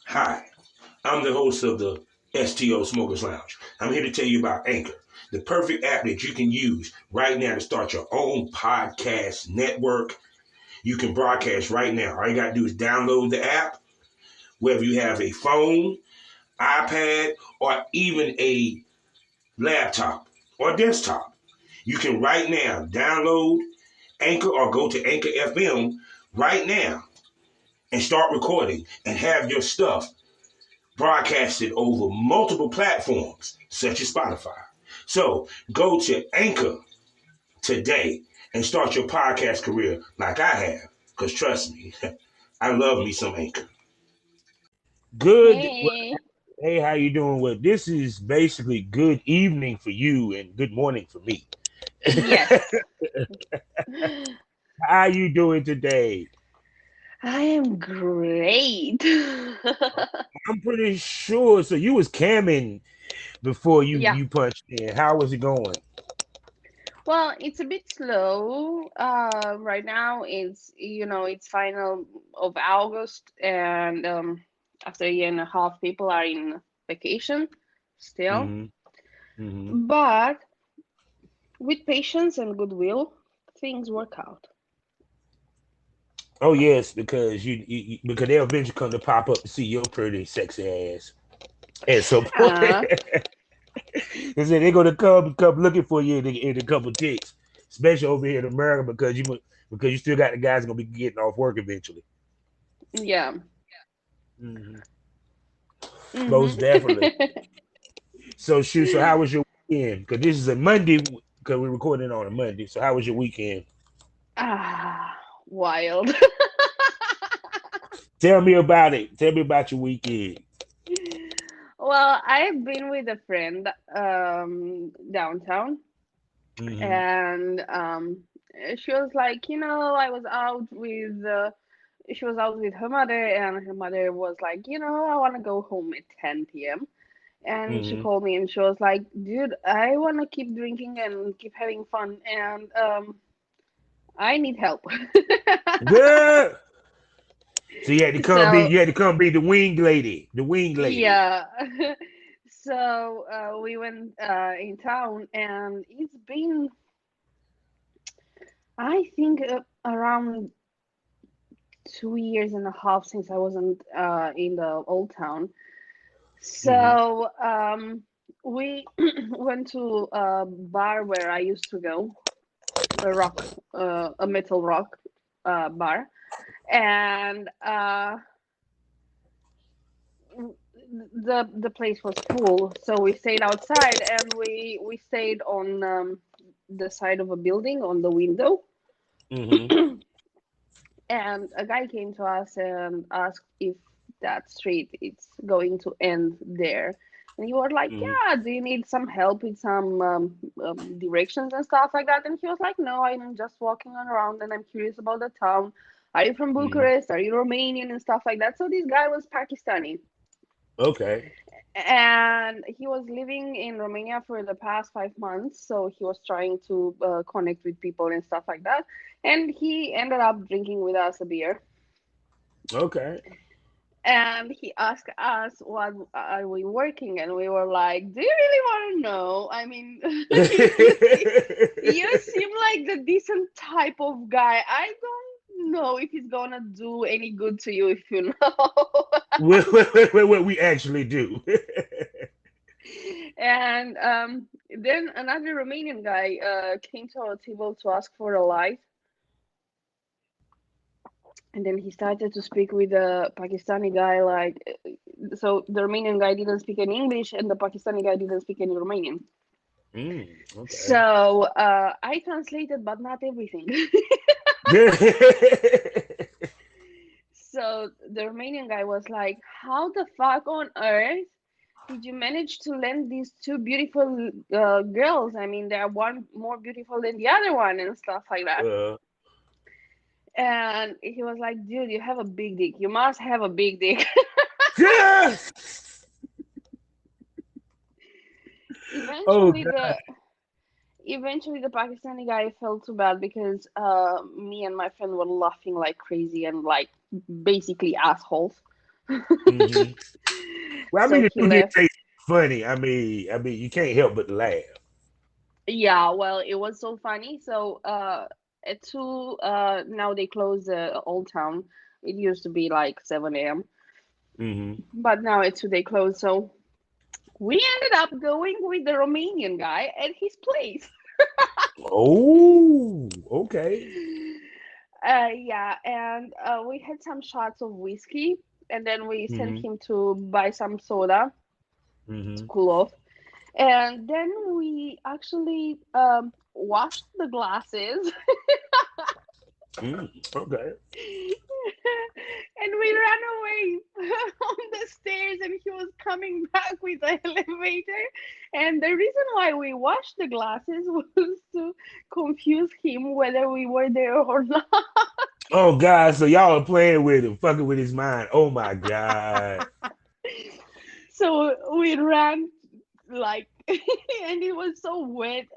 Hi, I'm the host of the STO Smokers Lounge. I'm here to tell you about Anchor, the perfect app that you can use right now to start your own podcast network. You can broadcast right now. All you got to do is download the app, whether you have a phone, iPad, or even a laptop or desktop. You can right now download Anchor or go to Anchor FM right now and start recording and have your stuff broadcasted over multiple platforms such as Spotify. So go to Anchor today and start your podcast career like I have. Because trust me, I love me some Anchor. Good. Hey. Hey, how you doing? Well, this is basically good evening for you and good morning for me. Yes. How you doing today? I am great. I'm pretty sure. So you was camming before you Yeah. you punched in. How was it going? Well, it's a bit slow. Right now it's final of August, and after a year and a half, people are in vacation still. Mm-hmm. Mm-hmm. But with patience and goodwill, things work out. Oh yes, because because they'll eventually come to pop up to see your pretty sexy ass at some point. Uh, They said they're gonna come looking for you in a couple ticks, especially over here in America because you still got the guys gonna be getting off work eventually. yeah. Hmm. hmm Most definitely. So shoot. So how was your weekend? Because this is a Monday. Because we're recording on a Monday. So how was your weekend? Wild. Tell me about it. Tell me about your weekend. Well, I've been with a friend downtown, Hmm. and she was like, I was out with she was out with her mother, and her mother was like, I want to go home at 10 p.m. And she Hmm. called me and she was like, dude, I want to keep drinking and keep having fun, and I need help. Yeah. So you had to come be So, you had to come be the wing lady. The wing lady. yeah. So we went in town, and it's been, I think, around 2 years and a half since I wasn't in the old town. Hmm. So we went to a bar where I used to go, a metal rock bar, and the place was full. So we stayed outside, and we stayed on the side of a building on the window. Hmm. And a guy came to us and asked if that street is going to end there. And he was like, Hmm. "Yeah, do you need some help with some directions and stuff like that?" And he was like, "No, I'm just walking around and I'm curious about the town. Are you from Hmm. Bucharest? Are you Romanian and stuff like that?" So this guy was Pakistani, Okay. and he was living in Romania for the past 5 months. So he was trying to connect with people and stuff like that. And he ended up drinking with us a beer, Okay. and he asked us what are we working, and we were like, do you really want to know? I mean, you seem like the decent type of guy. I don't know if he's gonna do any good to you, if you know. what we actually do. And then another Romanian guy came to our table to ask for a light, and then he started to speak with the Pakistani guy, like, so the Romanian guy didn't speak any English, and the Pakistani guy didn't speak any Romanian. Okay. So I translated, but not everything. So the Romanian guy was like, "How the fuck on earth did you manage to land these two beautiful girls? I mean, they're one more beautiful than the other one and stuff like that." uh, And he was like, "Dude, you have a big dick. You must have a big dick." yes. Oh Eventually, God. the Pakistani guy felt too bad because me and my friend were laughing like crazy and like basically assholes. Mm-hmm. Well, I mean, So the he dude did left. say funny. You can't help but to laugh. Yeah, well, it was so funny. So at 2, now they close the Old Town. It used to be like 7 a.m., Mm-hmm. but now at 2 they close. So we ended up going with the Romanian guy at his place. Oh, okay. Yeah, and we had some shots of whiskey, and then we sent Mm-hmm. him to buy some soda to Mm-hmm. cool off. And then we actually washed the glasses. Mm, okay. And we ran away on the stairs, and he was coming back with the elevator. And the reason why we washed the glasses was to confuse him whether we were there or not. Oh God, so y'all are playing with him, fucking with his mind. Oh my God. So we ran like, and it was so wet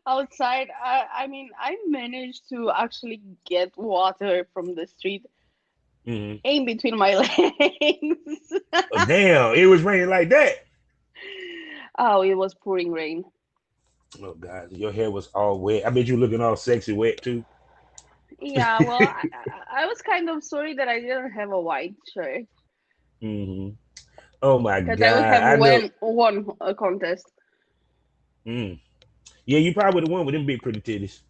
outside. I mean, I managed to actually get water from the street Mm-hmm. in between my legs. Oh, damn, it was raining like that. Oh, it was pouring rain. Oh God, your hair was all wet. I bet you looking all sexy wet too. Yeah, well, I was kind of sorry that I didn't have a white shirt Mm-hmm. Oh my because I would God, have I know. won a contest. Mm. Yeah, you probably would have won with them big pretty titties.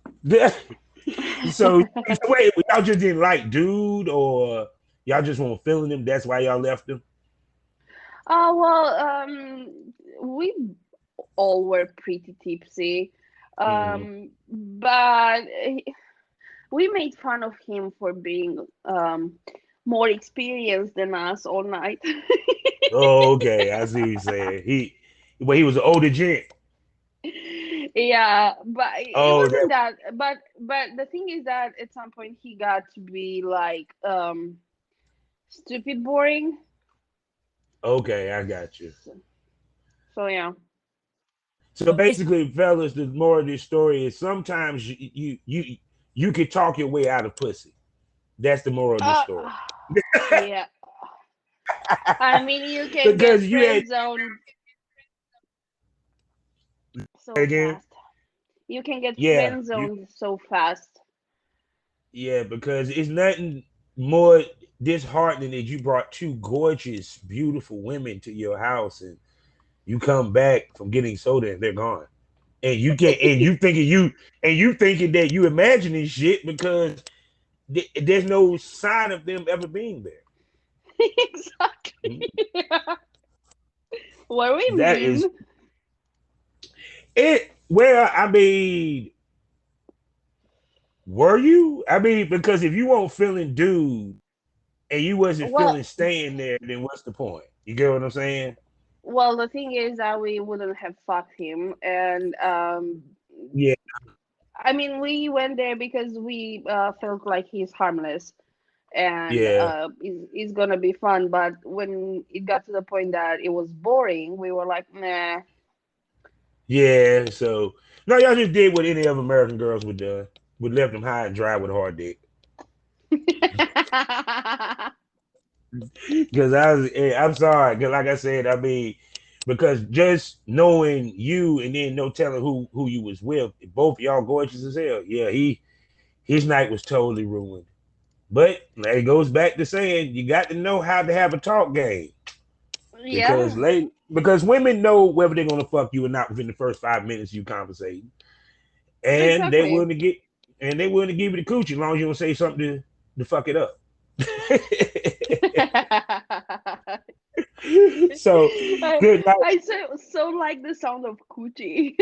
So wait, y'all just didn't like dude, or y'all just weren't feeling him? That's why y'all left him. Oh, well, we all were pretty tipsy. Mm-hmm. But we made fun of him for being more experienced than us all night. Oh, okay, I see what you're saying. But he was an older gent. Yeah, but it Oh, wasn't that that. But the thing is that at some point he got to be like stupid boring. okay. I got you. So, so yeah. So basically, fellas, the more of this story is sometimes you can talk your way out of pussy. That's the moral of this Uh, story. yeah. I mean, you can get Because you had friend zoned so again, fast. You can get yeah, friend you zoned so fast. yeah, because it's nothing more disheartening that you brought two gorgeous, beautiful women to your house and you come back from getting soda and they're gone. And you can't and you thinking that you imagining shit because there's no sign of them ever being there. Exactly. Mhm. What we That is mean? it. Well, I mean, were you? I mean, because if you weren't feeling dude and you wasn't Well, feeling staying there, then what's the point? You get what I'm saying? well, the thing is that we wouldn't have fucked him, and Yeah, I mean, we went there because we felt like he's harmless and yeah, it's gonna be fun. But when it got to the point that it was boring, we were like, nah. yeah. So no, y'all just did what any other American girls would do. Would left them high and dry with a hard dick. Because I'm sorry. Because like I said, I mean, because just knowing you and then no telling who you was with, both y'all gorgeous as hell. Yeah, his night was totally ruined. But it goes back to saying you got to know how to have a talk game Yeah, because women know whether they're gonna fuck you or not within the first 5 minutes you conversating, and they exactly. willing to get and they willing to give you the coochie as long as you don't say something to fuck it up. So I, good night. I so like the sound of coochie.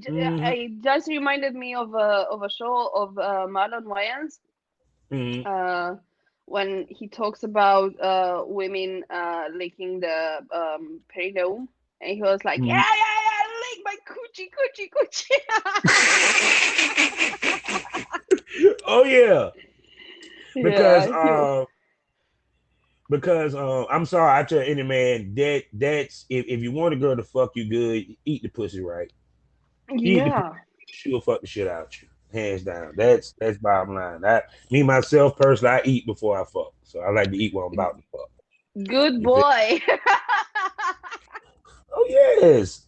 Mm-hmm. It just reminded me of a show of Marlon Wayans, Mm-hmm. uh, when he talks about women licking the perineum, and he was like, Mm-hmm. yeah, yeah, yeah, lick my coochie, coochie, coochie. Oh yeah, because Yeah, he was. I'm sorry, I tell any man that's if you want a girl to fuck you good, eat the pussy right. Eat the pussy, Yeah, she'll fuck the shit out you. Hands down. That's bottom line. Me myself personally, I eat before I fuck. So I like to eat while I'm about to fuck. Good You feel? boy. Oh yes,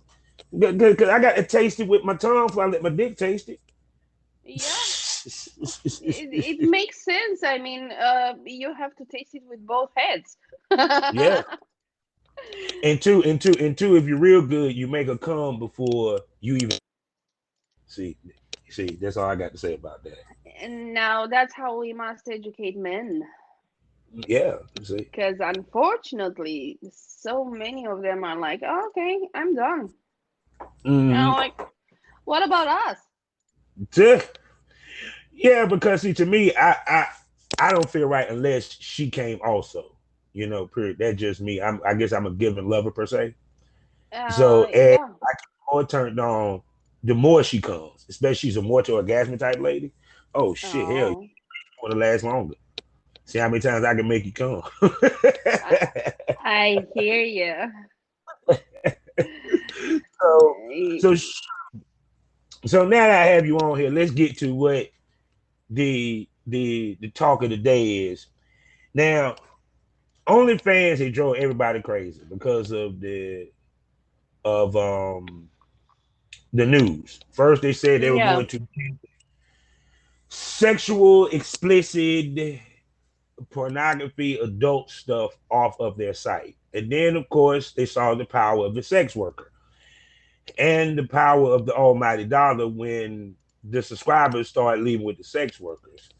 because I got to taste it with my tongue before I let my dick taste it. Yeah, it makes sense. I mean, you have to taste it with both heads. Yeah, and two. If you're real good, you make a come before you even see. See, that's all I got to say about that. And now that's how we must educate men. Yeah, see. Because unfortunately, so many of them are like, oh, okay, I'm done. And I'm Mm-hmm. like, what about us? Yeah, because see, to me, I don't feel right unless she came also. You know, period. That's just me. I guess I'm a giving lover per se. So, and Yeah. I get more turned on the more she comes, especially she's a more to orgasmic type lady. Oh shit, hell, you Oh, want to last longer. See how many times I can make you come. I, I hear you. so, so, so now that I have you on here, let's get to what the talk of the day is. Now, OnlyFans they drove everybody crazy because of the news. First, they said they were Yeah. going to sexual, explicit, pornography, adult stuff off of their site, and then of course they saw the power of the sex worker and the power of the almighty dollar when the subscribers started leaving with the sex workers.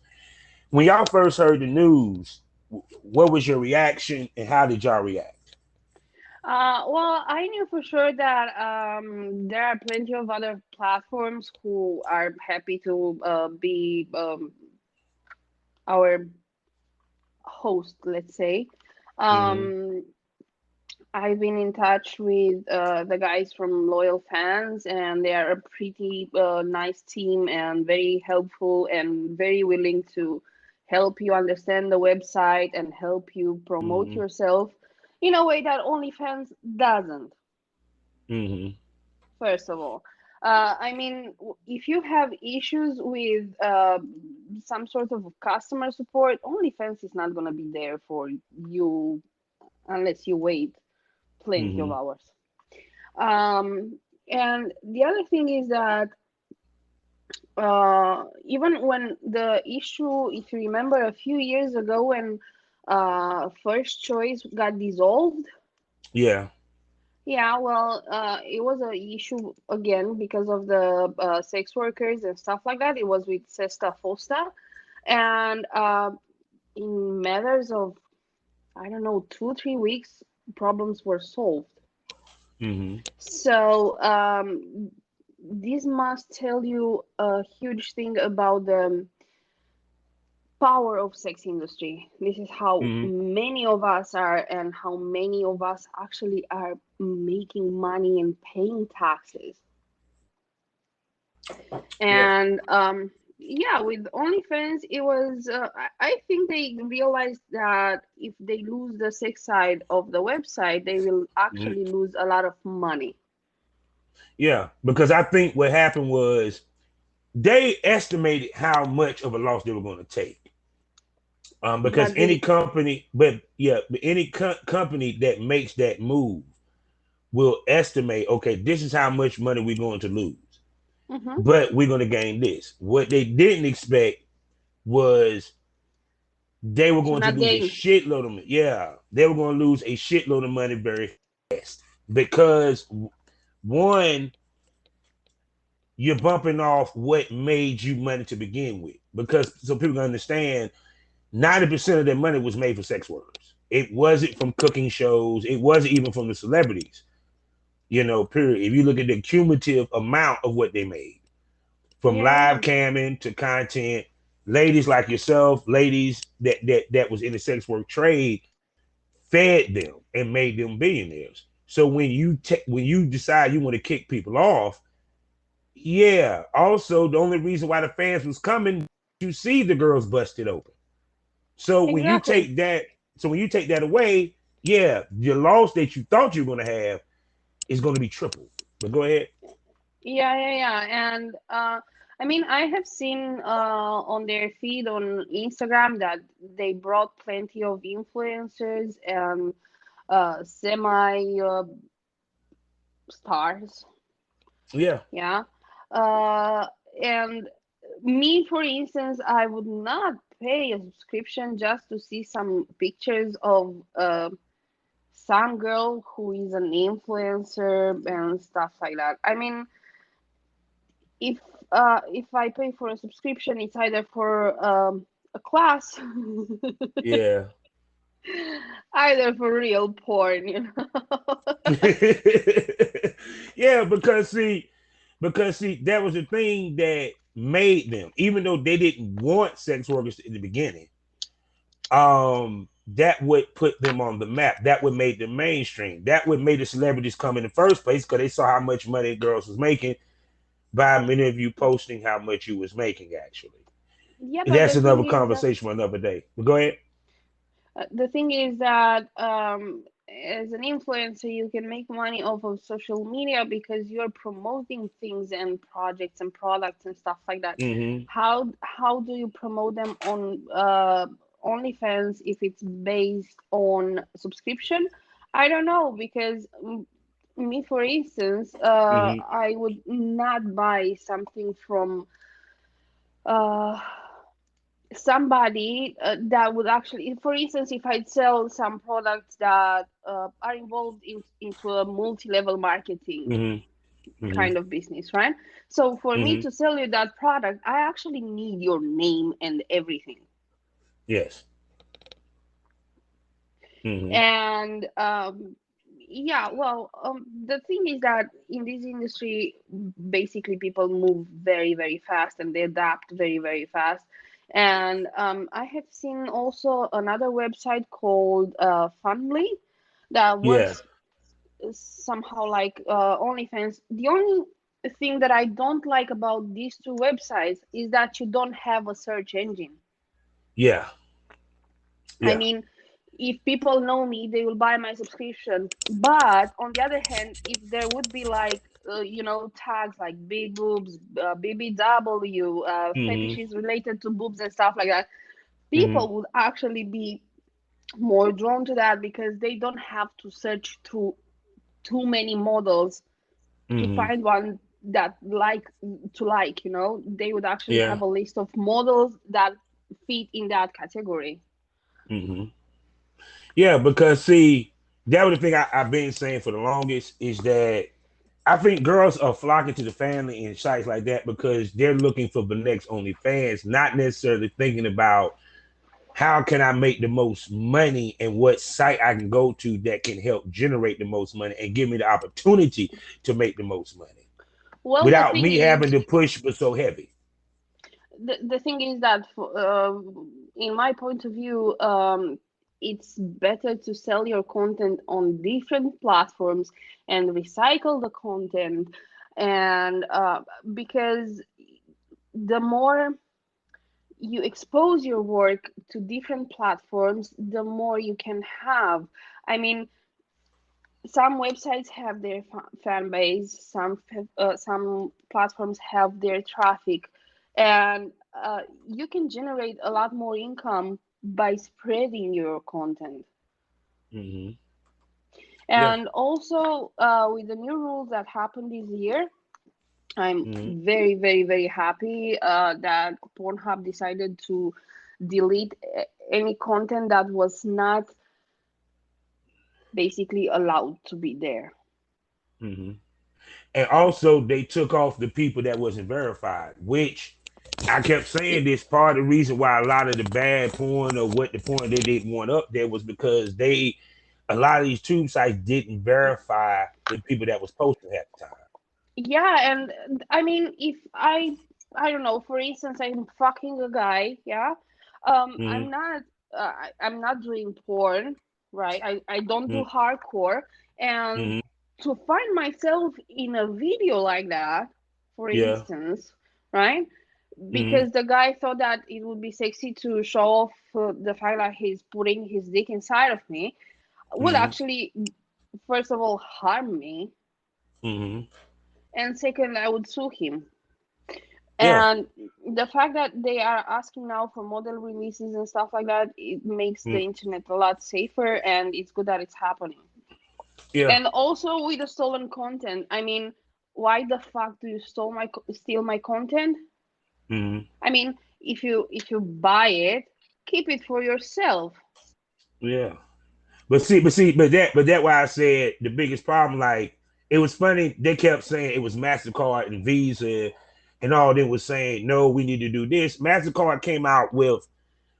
When y'all first heard the news, what was your reaction and how did y'all react? Well, I knew for sure that there are plenty of other platforms who are happy to be our host, let's say. Mm-hmm. Um, I've been in touch with the guys from Loyal Fans, and they are a pretty nice team and very helpful and very willing to help you understand the website and help you promote Mm-hmm. yourself in a way that OnlyFans doesn't, Mm-hmm. first of all. I mean, if you have issues with some sort of customer support, OnlyFans is not going to be there for you unless you wait plenty of Mm-hmm. hours. And the other thing is that even when the issue, if you remember a few years ago when First Choice got dissolved, Yeah. yeah, well, it was an issue again because of the sex workers and stuff like that. It was with Sesta Fosta, and in matters of I don't know 2 3 weeks, problems were solved. Mm-hmm. So this must tell you a huge thing about the power of sex industry. This is how Mm-hmm. many of us are and how many of us actually are making money and paying taxes. Yeah. And yeah, with OnlyFans, it was I think they realized that if they lose the sex side of the website, they will Mm-hmm. actually lose a lot of money. Yeah. Because I think what happened was they estimated how much of a loss they were going to take. Because But any they company, but yeah, but any company that makes that move will estimate, okay, this is how much money we're going to lose, mhm, but we're going to gain this. What they didn't expect was they were to going to not lose a gain. shitload of money. Yeah, they were going to lose a shitload of money very fast because one, you're bumping off what made you money to begin with. Because so people can understand, 90% of their money was made for sex workers. It wasn't from cooking shows. It wasn't even from the celebrities. You know, period. If you look at the cumulative amount of what they made, from Yeah, yeah, live camming to content, ladies like yourself, ladies that was in the sex work trade, fed them and made them billionaires. So when you decide you want to kick people off, yeah. Also, the only reason why the fans was coming, you see the girls busted open. So when you exactly. take that, so when you take that away, yeah, your loss that you thought you were going to have is going to be triple. But go ahead. Yeah, yeah, yeah. And I mean, I have seen on their feed on Instagram that they brought plenty of influencers and semi stars. Yeah. Yeah. Uh, and me, for instance, I would not pay a subscription just to see some pictures of some girl who is an influencer and stuff like that. I mean, if if I pay for a subscription, it's either for a class, Yeah. either for real porn, you know. Yeah, because see, that was the thing that made them, even though they didn't want sex workers in the beginning, that would put them on the map. That would make them mainstream. That would make the celebrities come in the first place because they saw how much money girls was making by many of you posting how much you was making actually. Yeah, but That's another conversation for another day. But go ahead. the thing is that as an influencer, you can make money off of social media because you're promoting things and projects and products and stuff like that. Mm-hmm. How do you promote them on OnlyFans if it's based on subscription? I don't know because me, for instance, Mm-hmm. I would not buy something from uh, somebody that would actually, for instance, if I'd sell some products that are involved into a multi-level marketing Mm-hmm. Mm-hmm. kind of business, right? So for me Mm-hmm. to sell you that product, I actually need your name and everything. Yes. Mm-hmm. And yeah, well, the thing is that in this industry, basically people move very, very fast and they adapt very, very fast. And I have seen also another website called Fundly that Yeah. works somehow like OnlyFans. The only thing that I don't like about these two websites is that you don't have a search engine. Yeah. I Yeah. mean, if people know me, they will buy my subscription. But on the other hand, if there would be like, tags like big boobs, BBW, Mm-hmm. fetishes related to boobs and stuff like that, Mm-hmm. people would actually be more drawn to that because they don't have to search through too many models to Mm-hmm. find one that like. They would actually Yeah. have a list of models that fit in that category. Mm-hmm. Yeah, because see, that was the thing I've been saying for the longest is that I think girls are flocking to the family and sites like that because they're looking for the next OnlyFans, not necessarily thinking about how can I make the most money and what site I can go to that can help generate the most money and give me the opportunity to make the most money Well, the without thing me is, having to push but so heavy. the thing is that in my point of view, it's better to sell your content on different platforms and recycle the content, and because the more you expose your work to different platforms, the more you can have. I mean, some websites have their fan base, some platforms have their traffic, and you can generate a lot more income by spreading your content. Mm-hmm. Yeah. And also, with the new rules that happened this year, I'm Mm-hmm. very, very, very happy that Pornhub decided to delete any content that was not basically allowed to be there. Mm-hmm. And also, they took off the people that wasn't verified, which I kept saying this part of the reason why a lot of the bad porn or what the porn they didn't want up there was because a lot of these tube sites didn't verify the people that was posting at the time. Yeah, and I mean, if I don't know, for instance, I'm fucking a guy, yeah, Mm-hmm. I'm not doing porn, right? I don't do hardcore, and Mm-hmm. to find myself in a video like that, for Yeah. instance, right? Mm-hmm. Because the guy thought that it would be sexy to show off the fact that he's putting his dick inside of me, would Mm-hmm. actually, first of all, harm me, Mm-hmm. and second, I would sue him. Yeah. And the fact that they are asking now for model releases and stuff like that, it makes the Mm, internet a lot safer, and it's good that it's happening. yeah. And also with the stolen content, I mean, why the fuck do you steal my content? Mm, I mean, if you buy it, keep it for yourself. yeah. But that why I said the biggest problem. Like it was funny. They kept saying it was Mastercard and Visa, and all they was saying no, we need to do this. Mastercard came out with,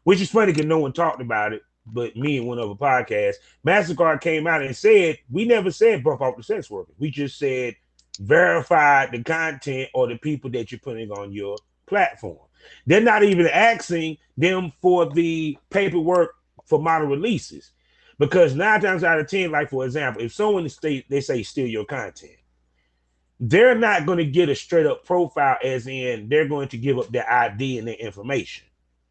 which is funny because no one talked about it, but me and one other podcast. Mastercard came out and said we never said bump off the sex workers. We just said verify the content or the people that you're putting on your platform. They're not even asking them for the paperwork for model releases. Because 9 times out of 10, like for example, if someone they say steal your content, they're not going to get a straight up profile, as in they're going to give up their ID and their information.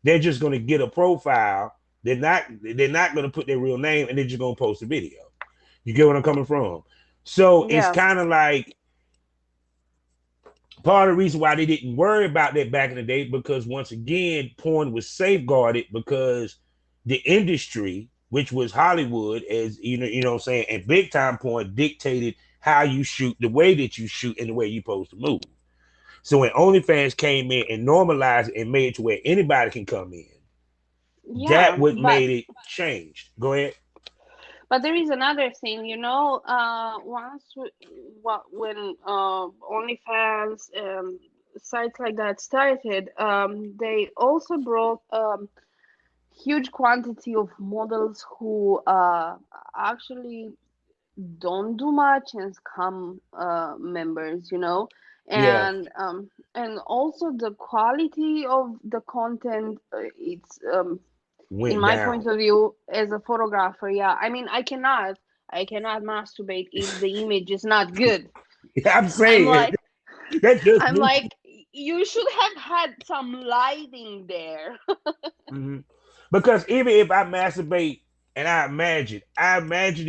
They're just going to get a profile. They're not going to put their real name, and they're just going to post a video. You get what I'm coming from? So it's Yeah. kind of like part of the reason why they didn't worry about that back in the day, because once again, porn was safeguarded because the industry, which was Hollywood, as you know what I'm saying, and big time porn dictated how you shoot, the way that you shoot, and the way you're supposed to move. So when OnlyFans came in and normalized it and made it to where anybody can come in, that Yeah, what made it change. Go ahead. but there is another thing, once when OnlyFans sites like that started, they also brought huge quantity of models who actually don't do much and scam members, Yeah, and also the quality of the content, it's in went my point down. of view as a photographer. Yeah, I mean, I cannot masturbate if the image is not good. I'm i'm saying like that's just I'm me. like, you should have had some lighting there. Mhm. Because even if I masturbate and I imagine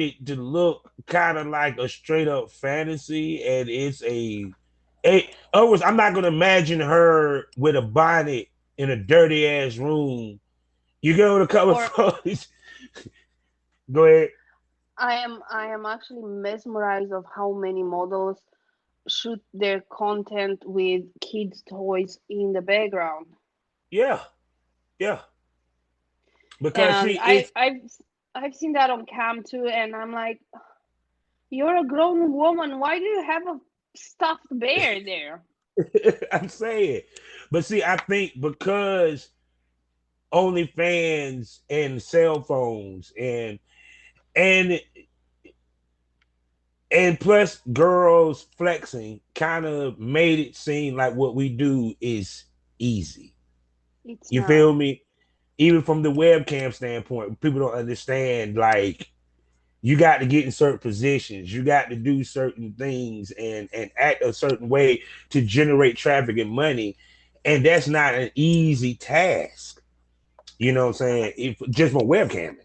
it to look kind of like a straight up fantasy, and it's in other words, I'm not gonna imagine her with a bonnet in a dirty ass room. You go to cover Or photos. Go ahead. I am actually mesmerized of how many models shoot their content with kids' toys in the background. Yeah, yeah. Because see, And it's I've seen that on cam too, and I'm like, you're a grown woman. Why do you have a stuffed bear there? I'm saying, but see, I think because OnlyFans and cell phones and and plus girls flexing kind of made it seem like what we do is easy. It's You not. feel me? Even from the webcam standpoint, people don't understand, like, you got to get in certain positions, you got to do certain things and act a certain way to generate traffic and money, and that's not an easy task. You know what I'm saying? If just from webcamming.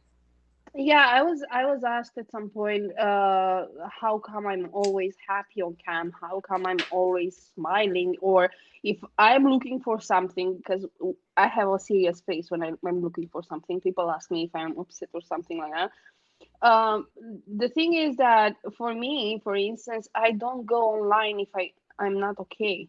Yeah, I was asked at some point, how come I'm always happy on cam? How come I'm always smiling? Or if I'm looking for something, because I have a serious face when I'm looking for something, people ask me if I'm upset or something like that. Um, the thing is that for me, for instance, I don't go online if I'm not okay,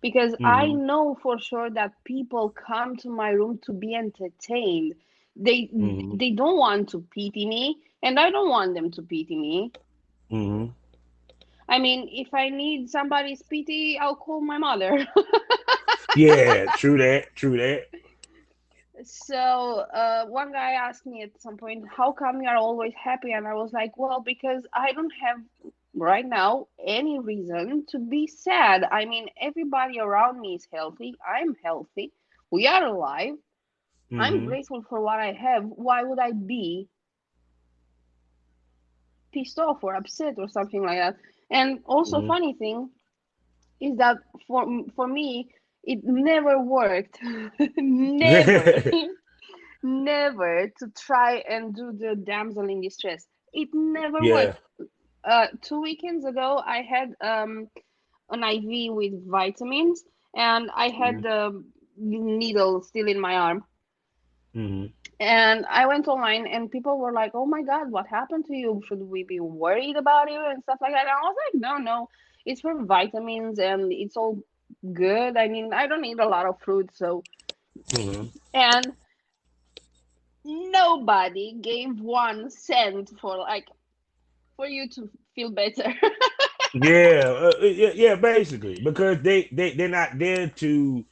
because I Mm-hmm. know for sure that people come to my room to be entertained. They Mm-hmm. they don't want to pity me, and I don't want them to pity me. Mm-hmm. I mean, if I need somebody's pity, I'll call my mother. Yeah, true that. True that. So, one guy asked me at some point, how come you're always happy? And I was like, well, because I don't have right now any reason to be sad. I mean, everybody around me is healthy. I'm healthy. We are alive. I'm Mm-hmm. grateful for what I have. Why would I be pissed off or upset or something like that? And also, Mm-hmm. funny thing is that for me, it never worked. Never. Never to try and do the damsel in distress. It never Yeah. worked. 2 weekends ago, I had an IV with vitamins, and I had Mhm. the needle still in my arm. Mhm. And I went online, and people were like, "Oh my God, what happened to you? Should we be worried about you and stuff like that?" And I was like, "No, no, it's for vitamins, and it's all good. I mean, I don't eat a lot of fruit, so." Mhm. And nobody gave 1 cent for like for you to feel better. Yeah, yeah, basically, because they're not there to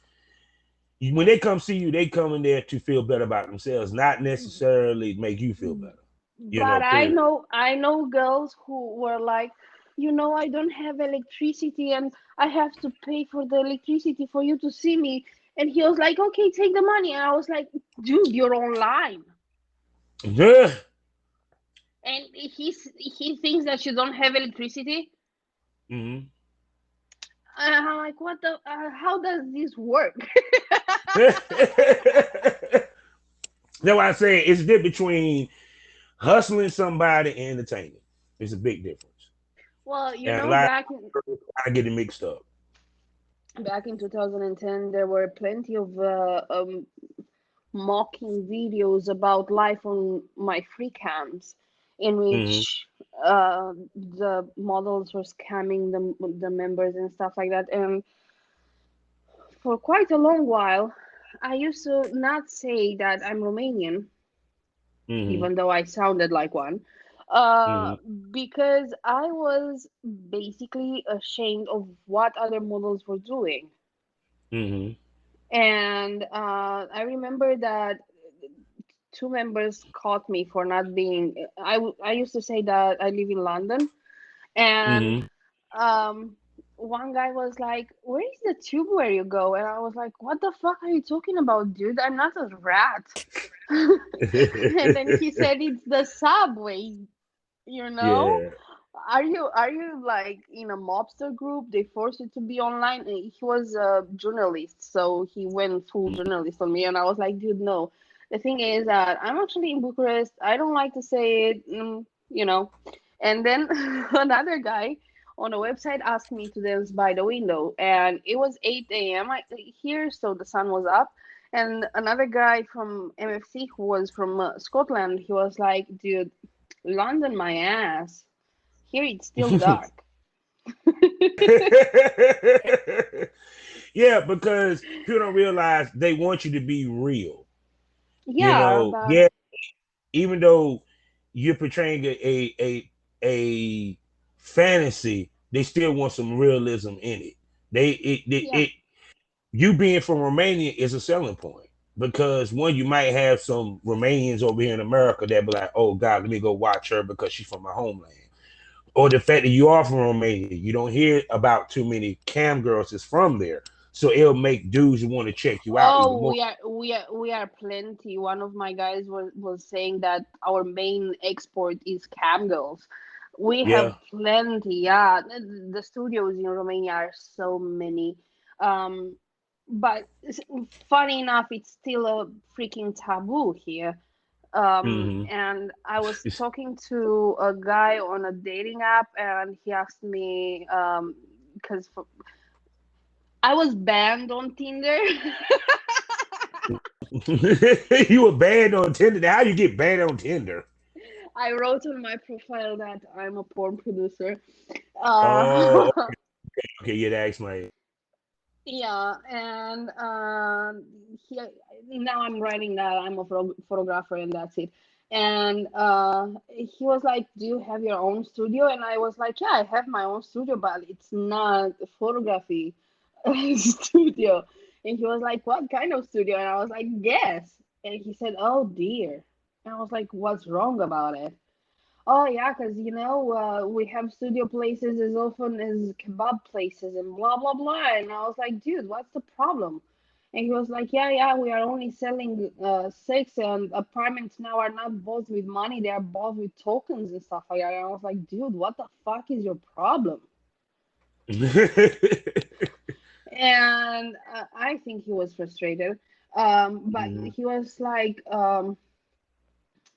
when they come see you, they come in there to feel better about themselves, not necessarily make you feel better. But Period. I know girls who were like, I don't have electricity and I have to pay for the electricity for you to see me. And he was like, okay, take the money. And I was like, dude, you're online. Yeah. And he thinks that you don't have electricity. Hmm. And I'm like, what the? How does this work? That's why I say it's the difference between hustling somebody and entertaining. It's a big difference. Well, And a lot back of people I get it mixed up. in 2010, there were plenty of mocking videos about life on my free cams, in Hmm. which the models were scamming the members and stuff like that. And for quite a long while, I used to not say that I'm Romanian, Hmm. even though I sounded like one, uh, Hmm. because I was basically ashamed of what other models were doing. Hmm. And I remember that two members caught me for not being. I used to say that I live in London, and Hmm. um, one guy was like, "Where is the tube where you go?" And I was like, "What the fuck are you talking about, dude? I'm not a rat." And then he said, "It's the subway, you know." Yeah. Are you like in a mobster group? They force you to be online. He was a journalist, so he went full journalist on me, and I was like, dude, no. The thing is that I'm actually in Bucharest. I don't like to say it, you know. And then another guy on a website asked me to dance by the window, and it was 8 a.m. Here, so the sun was up. And another guy from MFC who was from Scotland, he was like, dude, London, my ass. Here it's still dark. Yeah, because people don't realize they want you to be real. Yeah, but Yeah, even though you're portraying a fantasy, they still want some realism in it. yeah. It you being from Romania is a selling point because one, you might have some Romanians over here in America that be like, oh God, let me go watch her because she's from my homeland. Or the fact that you are from Romania, you don't hear about too many cam girls that's from there. So it'll make dudes who want to check you out even Oh, more. we are plenty. One of my guys was saying that our main export is cam girls. We have Yeah. plenty. Yeah, the studios in Romania are so many. Um, but funny enough, it's still a freaking taboo here. Mm-hmm. And I was talking to a guy on a dating app, and he asked me, because I was banned on Tinder. You were banned on Tinder. How you get banned on Tinder? I wrote on my profile that I'm a porn producer. Oh, Uh, okay. Yeah, that explains. yeah, and he, now I'm writing that I'm a photographer, and that's it. And he was like, "Do you have your own studio?" And I was like, "Yeah, I have my own studio, but it's not a photography studio." And he was like, "What kind of studio?" And I was like, "Guess." And he said, "Oh dear." And I was like, "What's wrong about it?" Oh yeah, because we have studio places as often as kebab places and blah blah blah. And I was like, dude, what's the problem? And he was like, yeah, yeah, we are only selling sex, and apartments now are not bought with money; they are bought with tokens and stuff like that. And I was like, dude, what the fuck is your problem? And I think he was frustrated. But Mhm. he was like,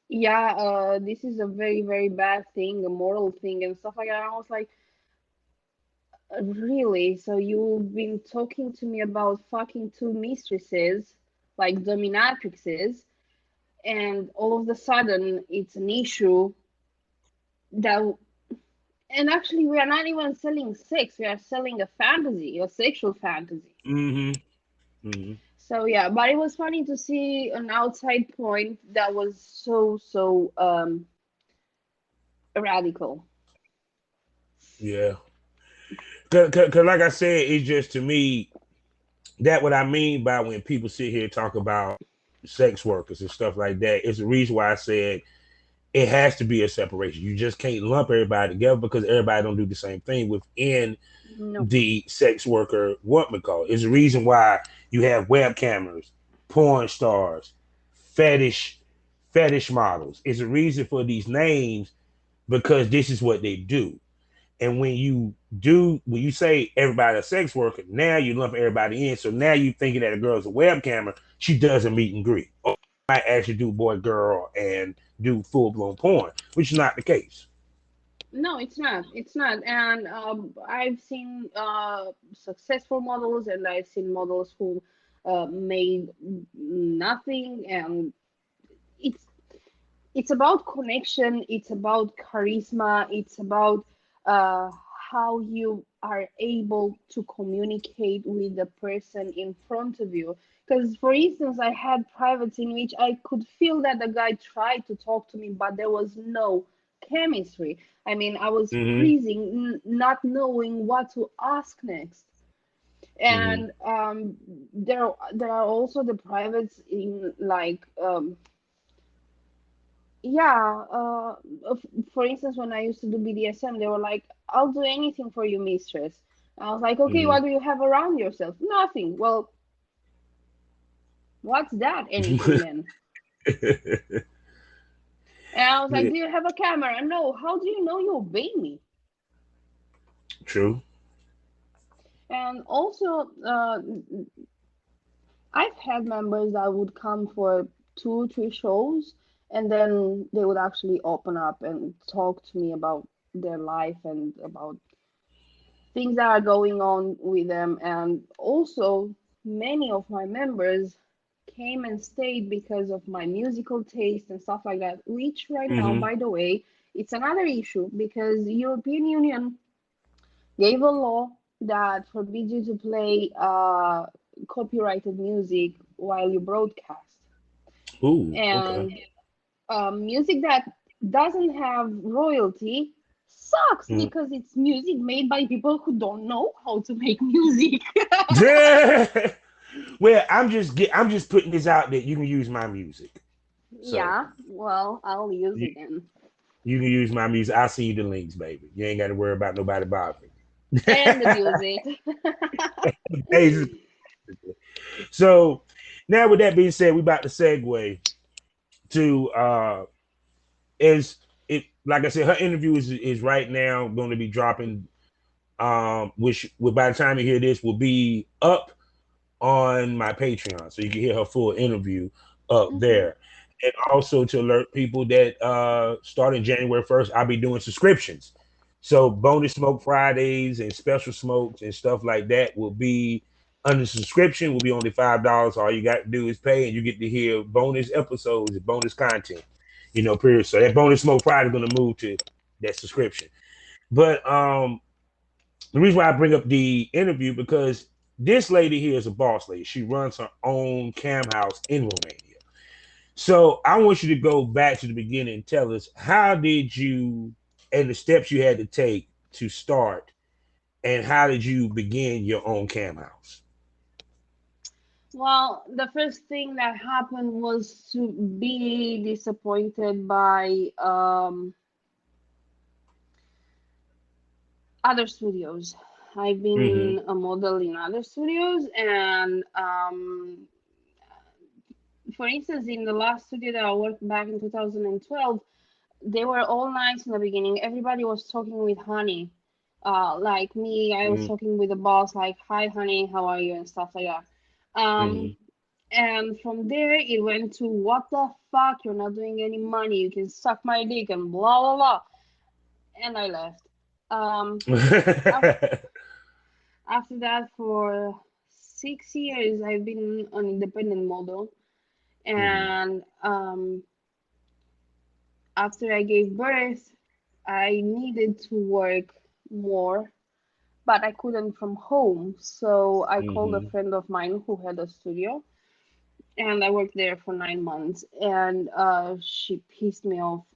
yeah, this is a very very bad thing, a moral thing, and stuff like that. And I was like, Really? So you've been talking to me about fucking two mistresses, like dominatrixes, and all of a sudden it's an issue that, and actually we are not even selling sex, we are selling a fantasy, a sexual fantasy. Mm-hmm. Mm-hmm. So yeah, but it was funny to see an outside point that was so radical. Yeah. Cause like I said, it's just to me that what I mean by when people sit here and talk about sex workers and stuff like that. It's the reason why I said it has to be a separation. You just can't lump everybody together because everybody don't do the same thing within No. the sex worker what we call. It's the reason why you have web cameras, porn stars, fetish fetish models. It's a reason for these names because this is what they do. And when you say everybody a sex worker, now you lump everybody in. So now you thinking that a girl's a webcammer, she does a meet and greet. Or might actually do boy girl and do full blown porn, which is not the case. No, it's not. It's not. And I've seen successful models, and I've seen models who made nothing. And it's it's about connection. It's about charisma. It's about uh, how you are able to communicate with the person in front of you. Because, for instance, I had privates in which I could feel that the guy tried to talk to me, but there was no chemistry. I mean, I was Mm-hmm. freezing, not knowing what to ask next. Mm-hmm. And there are also the privates in like yeah, for instance, when I used to do BDSM, they were like, "I'll do anything for you, mistress." I was like, "Okay, what do you have around yourself?" Nothing. Well, what's that? Anything Mm-hmm. then? And I was like, "Do you have a camera?" No. How do you know you obey me? True. And also, I've had members that would come for two, three shows, and then they would actually open up and talk to me about their life and about things that are going on with them. And also, many of my members came and stayed because of my musical taste and stuff like that, which right now, Mm-hmm. by the way, it's another issue because the European Union gave a law that forbids you to play copyrighted music while you broadcast. Ooh. Okay. And music that doesn't have royalty sucks Mm. because it's music made by people who don't know how to make music. Well, I'm just putting this out that you can use my music. So Yeah, well, I'll use you, it then. you can use my music. I'll send you the links, baby. You ain't got to worry about nobody bothering you. And abuse it. Basically. So now with that being said, we about to segue to is it like I said, her interview is right now going to be dropping which by the time you hear this will be up on my Patreon. So you can hear her full interview up Hmm. there. And also to alert people that starting January 1st, I'll be doing subscriptions. So bonus smoke Fridays and special smokes and stuff like that will be under subscription, will be only $5. All you got to do is pay and you get to hear bonus episodes and bonus content, period. So that bonus smoke Friday is gonna move to that subscription. But the reason why I bring up the interview because this lady here is a boss lady. She runs her own cam house in Romania. So I want you to go back to the beginning and tell us how did you and the steps you had to take to start and how did you begin your own cam house? Well, the first thing that happened was to be disappointed by other studios. I've Mm-hmm. been a model in other studios, and for instance, in the last studio that I worked back in 2012, they were all nice in the beginning. Everybody was talking with honey. Like me, I was talking with the boss, like, "Hi, honey, how are you?" and stuff like that. Mm-hmm. And from there, it went to, "What the fuck? You're not doing any money. You can suck my dick," and blah, blah, blah. And I left. Um, af- Mm-hmm. After that, for 6 years, I've been an independent model. Mm-hmm. And after I gave birth, I needed to work more, but I couldn't from home. So I called a Mm-hmm. friend of mine who had a studio, and I worked there for 9 months. And she pissed me off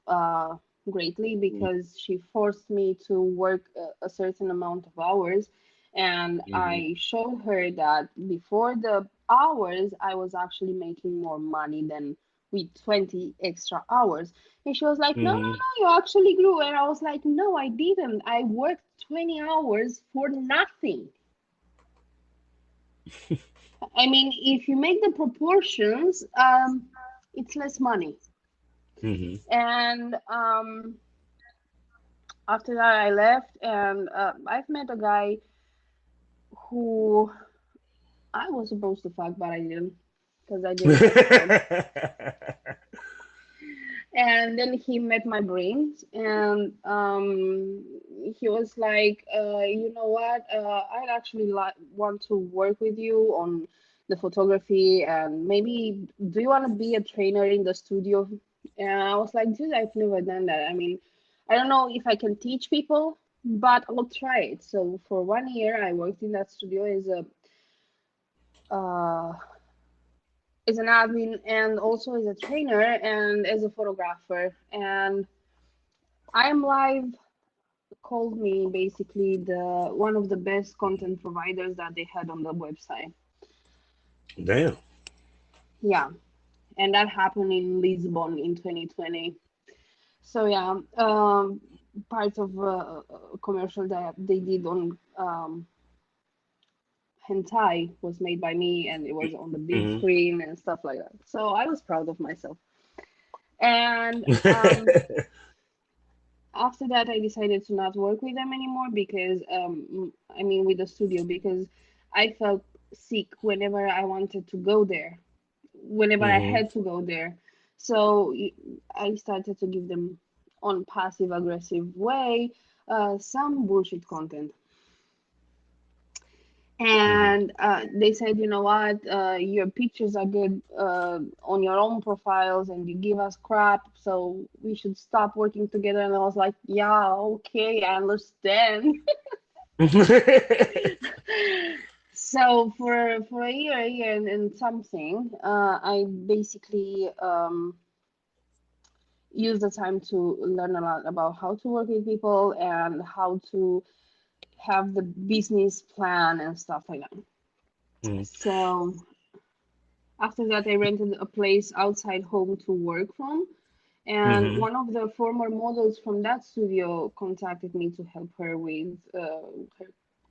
greatly because she forced me to work a certain amount of hours. And Mm-hmm. I showed her that before the hours, I was actually making more money than with 20 extra hours. And she was like, no, no, Mm-hmm. no, you actually grew. And I was like, no, I didn't. I worked 20 hours for nothing. I mean, if you make the proportions, it's less money. Mm-hmm. And after that, I left, and I've met a guy who I was supposed to fuck, but I didn't because I didn't have time. And then he met my brains, and he was like, you know what? I'd actually want to work with you on the photography, and maybe do you want to be a trainer in the studio? And I was like, dude, I've never done that. I mean, I don't know if I can teach people, but I'll try it. So for 1 year, I worked in that studio uh, as an admin and also as a trainer and as a photographer. And I am Live called me basically the one of the best content providers that they had on the website. Damn. Yeah, and that happened in Lisbon in 2020. So yeah, part of a commercial that they did on hentai was made by me, and it was on the big Mm-hmm. screen and stuff like that. So I was proud of myself. And after that, I decided to not work with them anymore because, I mean, with the studio, because I felt sick whenever I wanted to go there, whenever I Mm-hmm. had to go there. So I started to give them on passive aggressive way some bullshit content. Mm-hmm. And they said, you know what, your pictures are good on your own profiles and you give us crap, so we should stop working together. And I was like, yeah, okay, I understand. So for a year and something, I basically used the time to learn a lot about how to work with people and how to have the business plan and stuff like that. Mm-hmm. So after that, I rented a place outside home to work from. And Mm-hmm. one of the former models from that studio contacted me to help her with her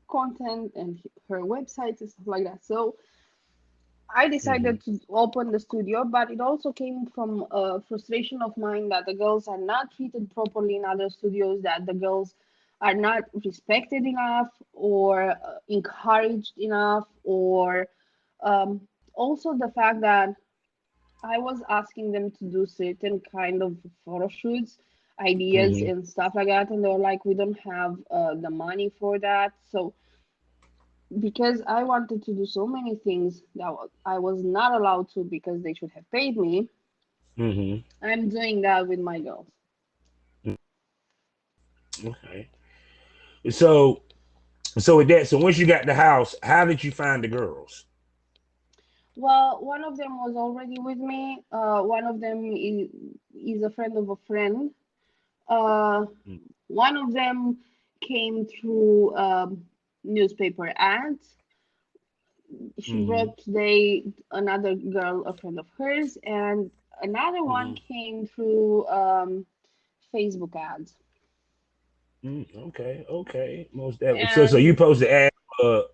content and her websites and stuff like that. So I Mm-hmm. decided to open the studio, but it also came from a frustration of mine that the girls are not treated properly in other studios, that the girls are not respected enough or encouraged enough, or also the fact that I was asking them to do certain kind of photo shoots, ideas Mm-hmm. and stuff like that, and they were like, "We don't have the money for that." So because I wanted to do so many things that I was not allowed to because they should have paid me, Mm-hmm. I'm doing that with my girls. Okay. So so with that, so once you got the house, how did you find the girls? Well, one of them was already with me. One of them is a friend of a friend. Uh, one of them came through newspaper ads. She Mm-hmm. brought today another girl, a friend of hers, and another one Mm-hmm. came through Facebook ads. Okay, okay. Most definitely. So so you And post the ad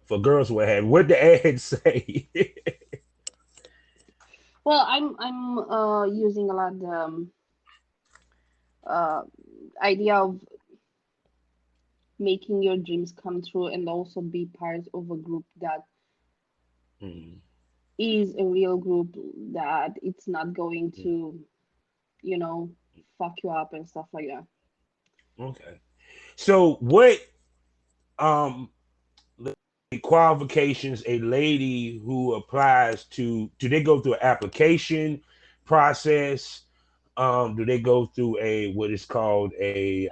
for girls what have what the ad say? well, I'm using a lot the uh, idea of making your dreams come true and also be part of a group that Mhm. is a real group, that it's not going Mhm. to, you know, fuck you up and stuff like that. Okay. So what um qualifications, a lady who applies to, do they go through an application process? Do they go through a, what is called a,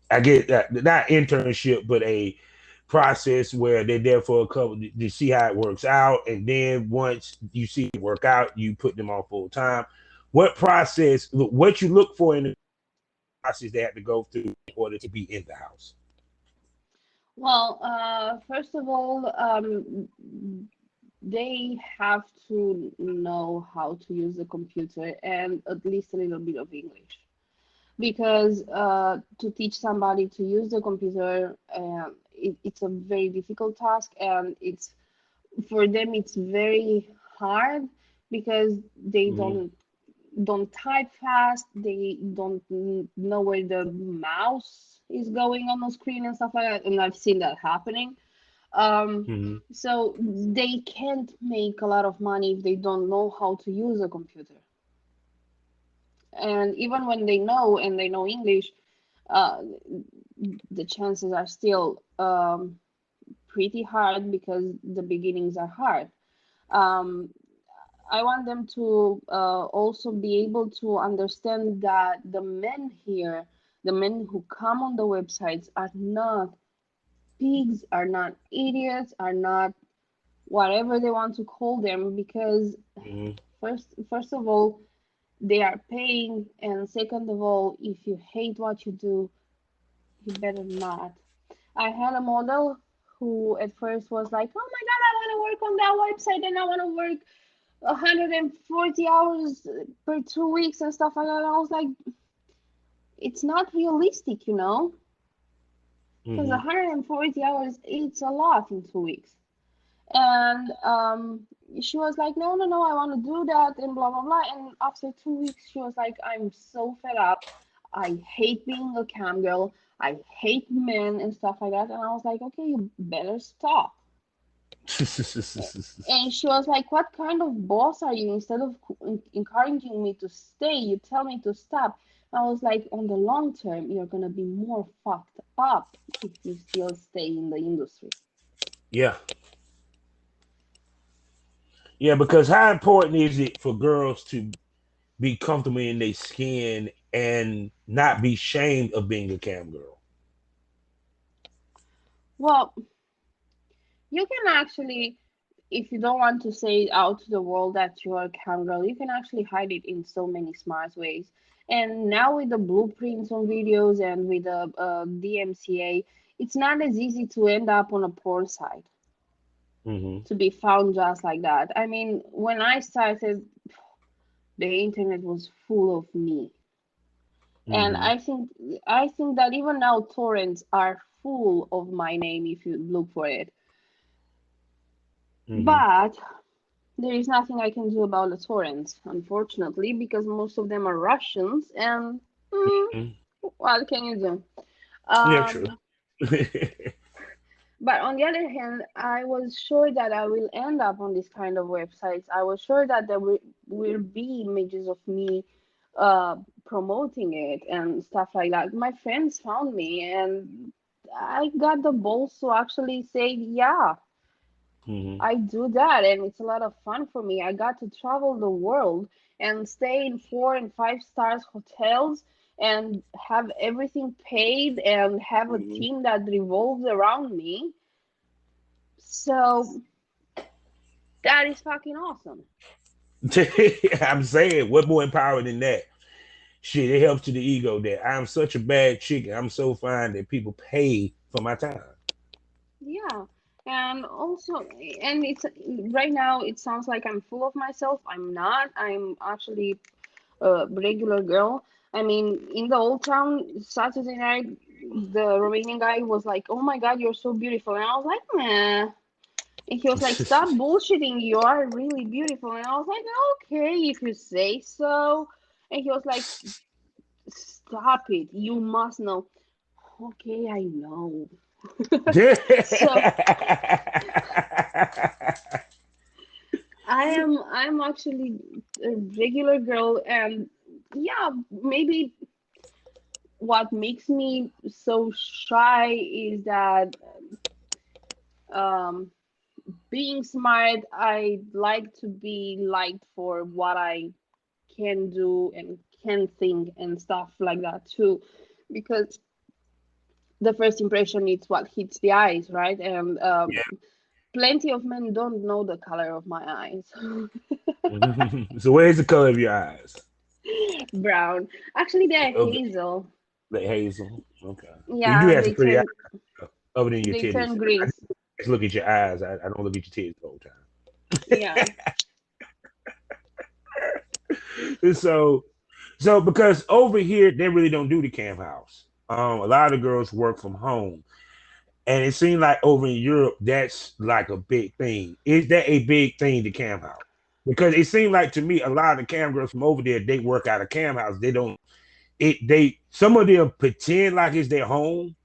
I get that, not internship, but a process where they're there for a couple to see how it works out, and then once you see it work out, you put them on full time. What process? What you look for in the process they have to go through in order to be in the house? Well, first of all, they have to know how to use the computer and at least a little bit of English. Because to teach somebody to use the computer, it's a very difficult task, and it's for them it's very hard because they Mm-hmm. don't type fast, they don't know where the mouse is going on the screen and stuff like that, and I've seen that happening. um, Mm-hmm. so they can't make a lot of money if they don't know how to use a computer. And even when they know and they know English, uh, the chances are still pretty hard because the beginnings are hard. Um, I want them to also be able to understand that the men here, the men who come on the websites, are not pigs, are not idiots, are not whatever they want to call them, because Mm-hmm. first of all, they are paying, and second of all, if you hate what you do, you better not. I had a model who at first was like, "Oh my God, I want to work on that website and I want to work 140 hours per 2 weeks and stuff like that." I was like, "It's not realistic, you know, because Mm-hmm. 140 hours, it's a lot in 2 weeks." And she was like, "No, no, no, I want to do that," and blah, blah, blah. And after 2 weeks, she was like, "I'm so fed up. I hate being a cam girl. I hate men and stuff like that." And I was like, "Okay, you better stop." And she was like, "What kind of boss are you? Instead of encouraging me to stay, you tell me to stop." I was like, "On the long term, you're gonna be more fucked up if you still stay in the industry." Yeah, yeah. Because how important is it for girls to be comfortable in their skin and not be shamed of being a cam girl? Well, you can actually, if you don't want to say out to the world that you are a cam girl, you can actually hide it in so many smart ways. And now with the blueprints on videos and with the DMCA, it's not as easy to end up on a porn site Mm-hmm. to be found just like that. I mean, when I started, the internet was full of me. And Mm-hmm. I think that even now torrents are full of my name if you look for it. Mm-hmm. But there is nothing I can do about the torrents, unfortunately, because most of them are Russians, and mm, Mm-hmm. what can you do? Yeah, true. Um, but on the other hand, I was sure that I will end up on this kind of websites. I was sure that there will be images of me uh, promoting it and stuff like that. My friends found me, and I got the balls to actually say, "Yeah, Mm-hmm. I do that," and it's a lot of fun for me. I got to travel the world and stay in 4 and 5 stars hotels and have everything paid and have a Mm-hmm. team that revolves around me. So that is fucking awesome. I'm saying, what more empowering than that? Shit, it helps to the ego that I'm such a bad chicken. I'm so fine that people pay for my time. Yeah. And also, and it's right now, it sounds like I'm full of myself. I'm not. I'm actually a regular girl. I mean, in the old town, Saturday night, the Romanian guy was like, "Oh my God, you're so beautiful." And I was like, "Meh." And he was like, "Stop bullshitting. You are really beautiful." And I was like, "Okay, if you say so." And he was like, "Stop it. You must know." Okay, I know. So I'm actually a regular girl, and yeah, maybe what makes me so shy is that being smart, I like to be liked for what I can do and can think and stuff like that too, because the first impression is what hits the eyes, right? And Yeah. plenty of men don't know the color of my eyes. So where's the color of your eyes? Brown. Actually, they're Okay. hazel. Like hazel. Okay. You do Yeah, have some pretty eyes, other than your they titties. turn green. I just look at your eyes. I don't look at your titties the whole Yeah. time. So because over here they really don't do the cam house. A lot of girls work from home. And it seems like over in Europe, that's like a big thing. Is that a big thing, the cam house? Because it seemed like to me, a lot of the cam girls from over there, they work out of cam house. They don't, they, some of them pretend like it's their home,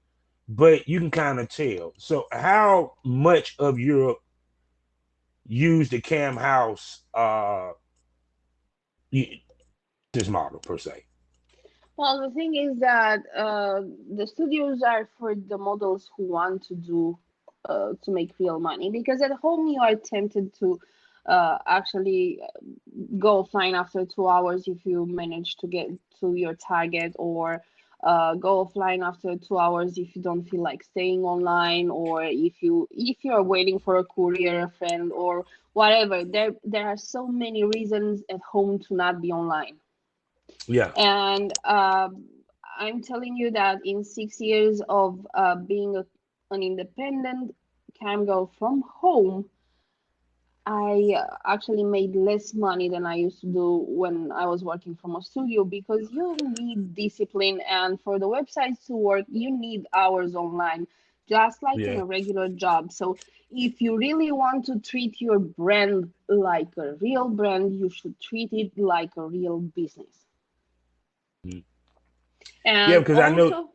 but you can kind of tell. So how much of Europe use the cam house business model per se? Well, the thing is that the studios are for the models who want to make real money, because at home you are tempted to actually go offline after 2 hours if you manage to get to your target, or go offline after 2 hours if you don't feel like staying online, or if you're waiting for a courier, a friend, or whatever. There are so many reasons at home to not be online. Yeah. And I'm telling you that in 6 years of being an independent cam girl from home, I actually made less money than I used to do when I was working from a studio, because you need discipline, and for the websites to work, you need hours online, just like in Yeah. a regular job. So if you really want to treat your brand like a real brand, you should treat it like a real business. Mhm. Yeah, And because I know.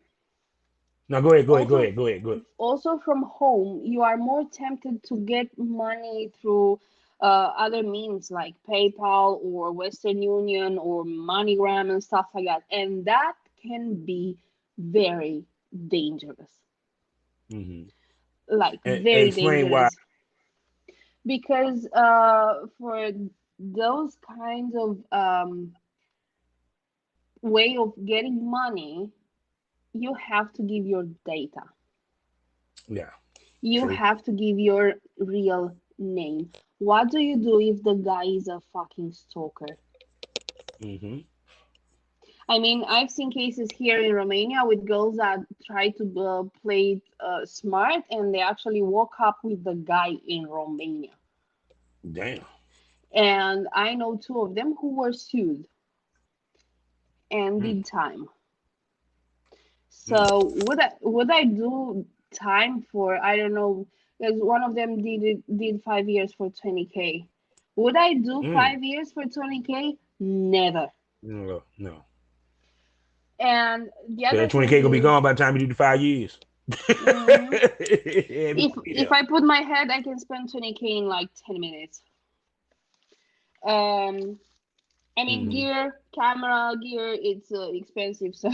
No, go ahead, go ahead, go also ahead, go ahead, go ahead. also from home, you are more tempted to get money through other means like PayPal or Western Union or MoneyGram and stuff like that, and that can be very dangerous, Hmm. like And very explain why. dangerous, because for those kinds of way of getting money, you have to give your data. Yeah, You true. have to give your real name. What do you do if the guy is a fucking stalker? Hmm. I mean, I've seen cases here in Romania with girls that try to play it smart, and they actually woke up with the guy in Romania. Damn. And I know two of them who were sued and Mm, did time. mm, So would I do time for, I don't know, because one of them did 5 years for 20K. Would I do mm. 5 years for 20K? Never. No, no. And the So other that thing 20K gonna be is, gone by the time you do the 5 years. mhm, Every if I put my head, I can spend 20K in like 10 minutes. Um, I mean, Mm-hmm. camera gear, it's expensive, so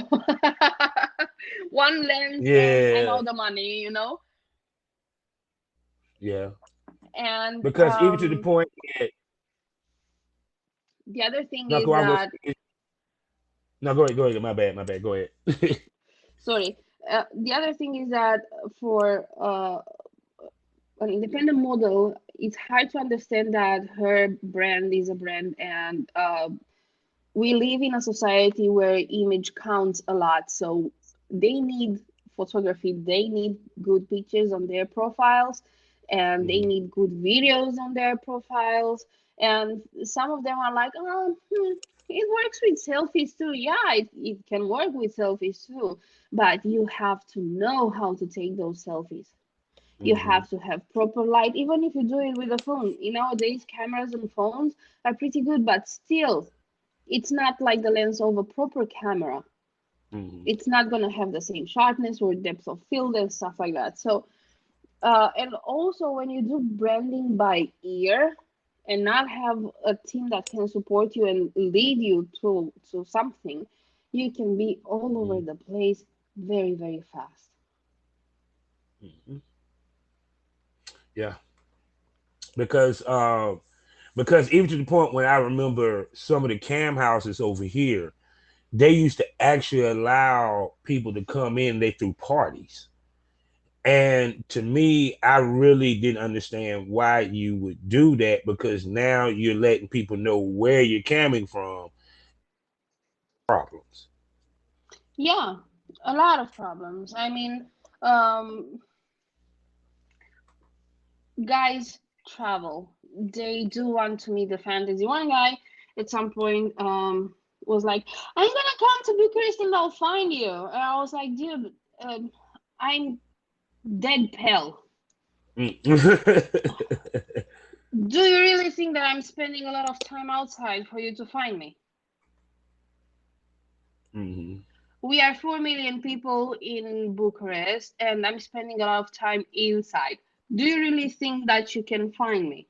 one lens and I'm Yeah, out the money. yeah. And Because even to the point that the other thing no, is go on, go. that, No, go ahead, go ahead. My bad, my bad. Go ahead. sorry, the other thing is that for an independent model, it's hard to understand that her brand is a brand, and we live in a society where image counts a lot. So they need photography, they need good pictures on their profiles, and they Hmm. need good videos on their profiles. And some of them are like, oh, it works with selfies too. Yeah, it can work with selfies too, but you have to know how to take those selfies. You Hmm. have to have proper light, even if you do it with a phone. Nowadays, cameras and phones are pretty good, but still, it's not like the lens of a proper camera. Hmm. It's not going to have the same sharpness or depth of field and stuff like that. So, and also when you do branding by ear and not have a team that can support you and lead you to something, you can be all over Hmm. the place very, very fast. Hmm. Yeah, because because even to the point when I remember some of the cam houses over here, they used to actually allow people to come in. They threw parties, and to me, I really didn't understand why you would do that because now you're letting people know where you're coming from. Problems. Yeah, a lot of problems. I mean, um, guys travel. They do want to meet the fantasy. One guy at some point was like, "I'm gonna come to Bucharest and I'll find you." And I was like, "Dude, I'm dead pale. Mm. Do you really think that I'm spending a lot of time outside for you to find me? Hmm. We are 4 million people in Bucharest, and I'm spending a lot of time inside. Do you really think that you can find me?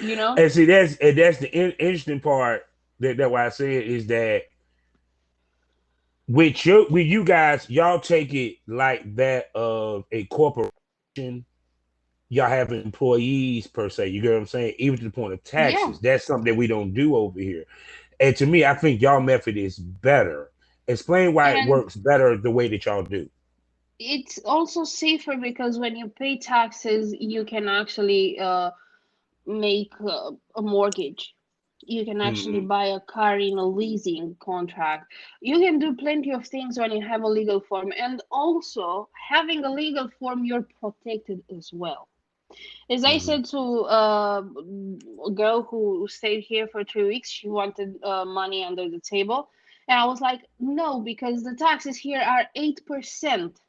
You know? And see, that's the interesting part. That why I said is that with you guys, y'all take it like that of a corporation. Y'all have employees per se. You get what I'm saying? Even to the point of Yeah. taxes. That's something that we don't do over here. And to me, I think y'all method is better. Explain why it And works better the way that y'all do. it's also safer because when you pay taxes, you can actually make a mortgage. You can actually Hmm. buy a car in a leasing contract. You can do plenty of things when you have a legal form. And also, having a legal form, you're protected as well. As I Hmm. said to a girl who stayed here for 3 weeks, she wanted money under the table. And I was like, no, because the taxes here are 8%.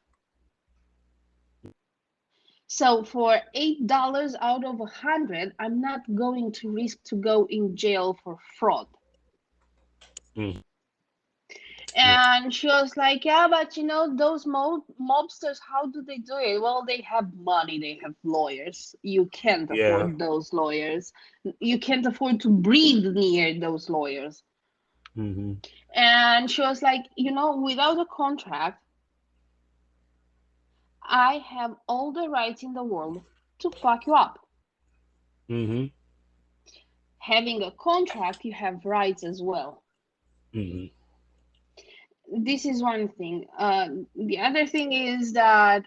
So for $8 out of 100, I'm not going to risk to go in jail for fraud. Hmm. Yeah. And she was like, yeah, but you know, those mobsters, how do they do it? Well, they have money, they have lawyers. You can't Yeah. afford those lawyers. You can't afford to breathe near those lawyers. Hmm. And she was like, you know, without a contract, I have all the rights in the world to fuck you up. Hmm. Having a contract, you have rights as well. Hmm. This is one thing. The other thing is that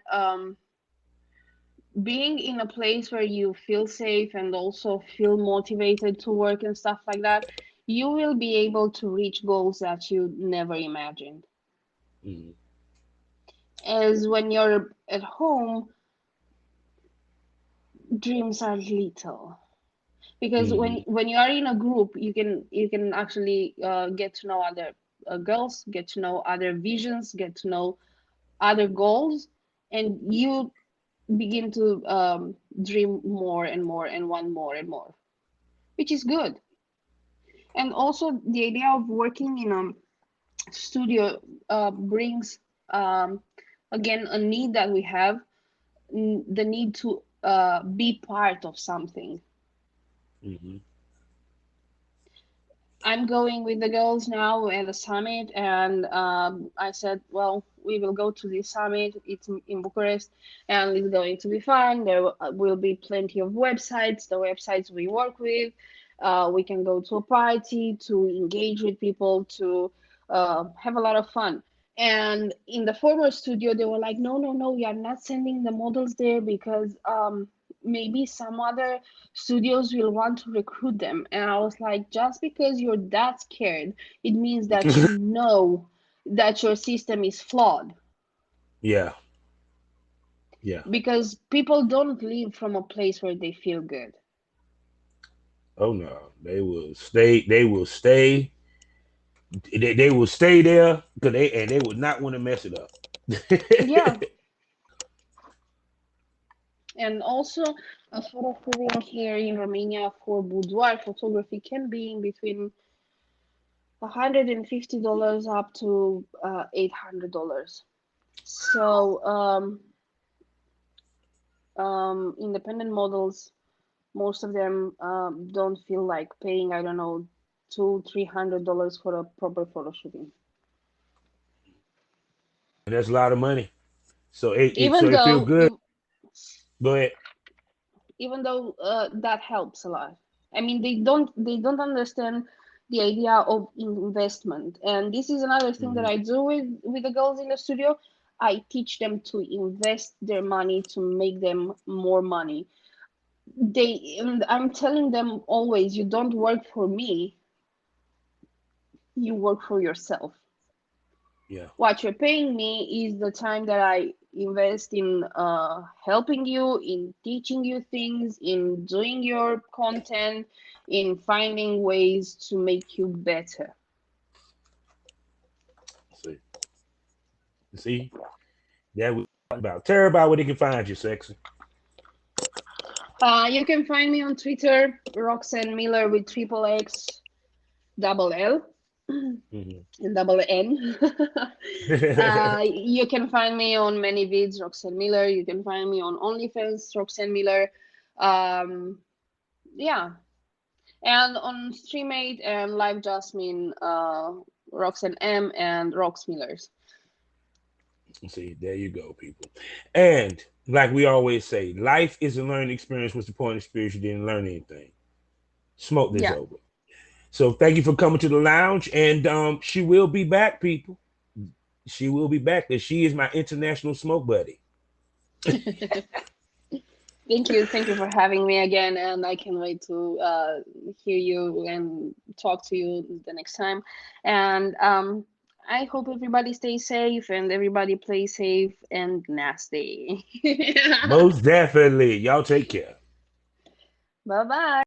being in a place where you feel safe and also feel motivated to work and stuff like that, you will be able to reach goals that you never imagined. Hmm. As when you're at home, dreams are little. Because Hmm. when you are in a group, you can actually get to know other girls, get to know other visions, get to know other goals, and you begin to dream more and more and want more and more, which is good. And also the idea of working in a studio brings again a need that we have, the need to be part of something. Hmm. I'm going with the girls now at the summit, and I said, well, we will go to this summit. It's in Bucharest, and it's going to be fun. There will be plenty of websites, the websites we work with. We can go to a party to engage with people, to have a lot of fun. And in the former studio, they were like, no, no, no, we are not sending the models there because maybe some other studios will want to recruit them. And I was like, just because you're that scared, it means that you know that your system is flawed. Yeah. Yeah. Because people don't leave from a place where they feel good. Oh no, they will stay. They will stay. They will stay there because they would not want to mess it up. Yeah. And also, a photo shooting here in Romania for boudoir photography can be in between $150 up to $800. So, independent models, most of them don't feel like paying, I don't know, $200-300 for a proper photo shooting. And that's a lot of money. So it so Even it feel though good. Go ahead. even though that helps a lot. I mean, they don't understand the idea of investment, and this is another thing that Mhm. I do with the girls in the studio. I teach them to invest their money to make them more money. And I'm telling them always, you don't work for me, you work for yourself. Yeah. What you're paying me is the time that I invest in helping you, in teaching you things, in doing your content, in finding ways to make you better. See, see, that we talked about. Tell everybody where they can find you, sexy. You can find me on Twitter, Roxanne Miller with triple X, double L, Mhm. and double N. You can find me on many vids, Roxanne Miller. You can find me on Onlyfans, Roxanne Miller. Um, yeah, and on Streamate and Live Jasmine, Roxanne M and Rox Millers. See, there you go, people. And like we always say, life is a learning experience. What's the point of experience? You didn't learn anything. Smoke this Yeah. over. So thank you for coming to the lounge. And she will be back, people. She will be back. And she is my international smoke buddy. Thank you for having me again, and I can't wait to hear you and talk to you the next time. And I hope everybody stays safe and everybody plays safe and nasty. Most definitely. Y'all take care. Bye bye.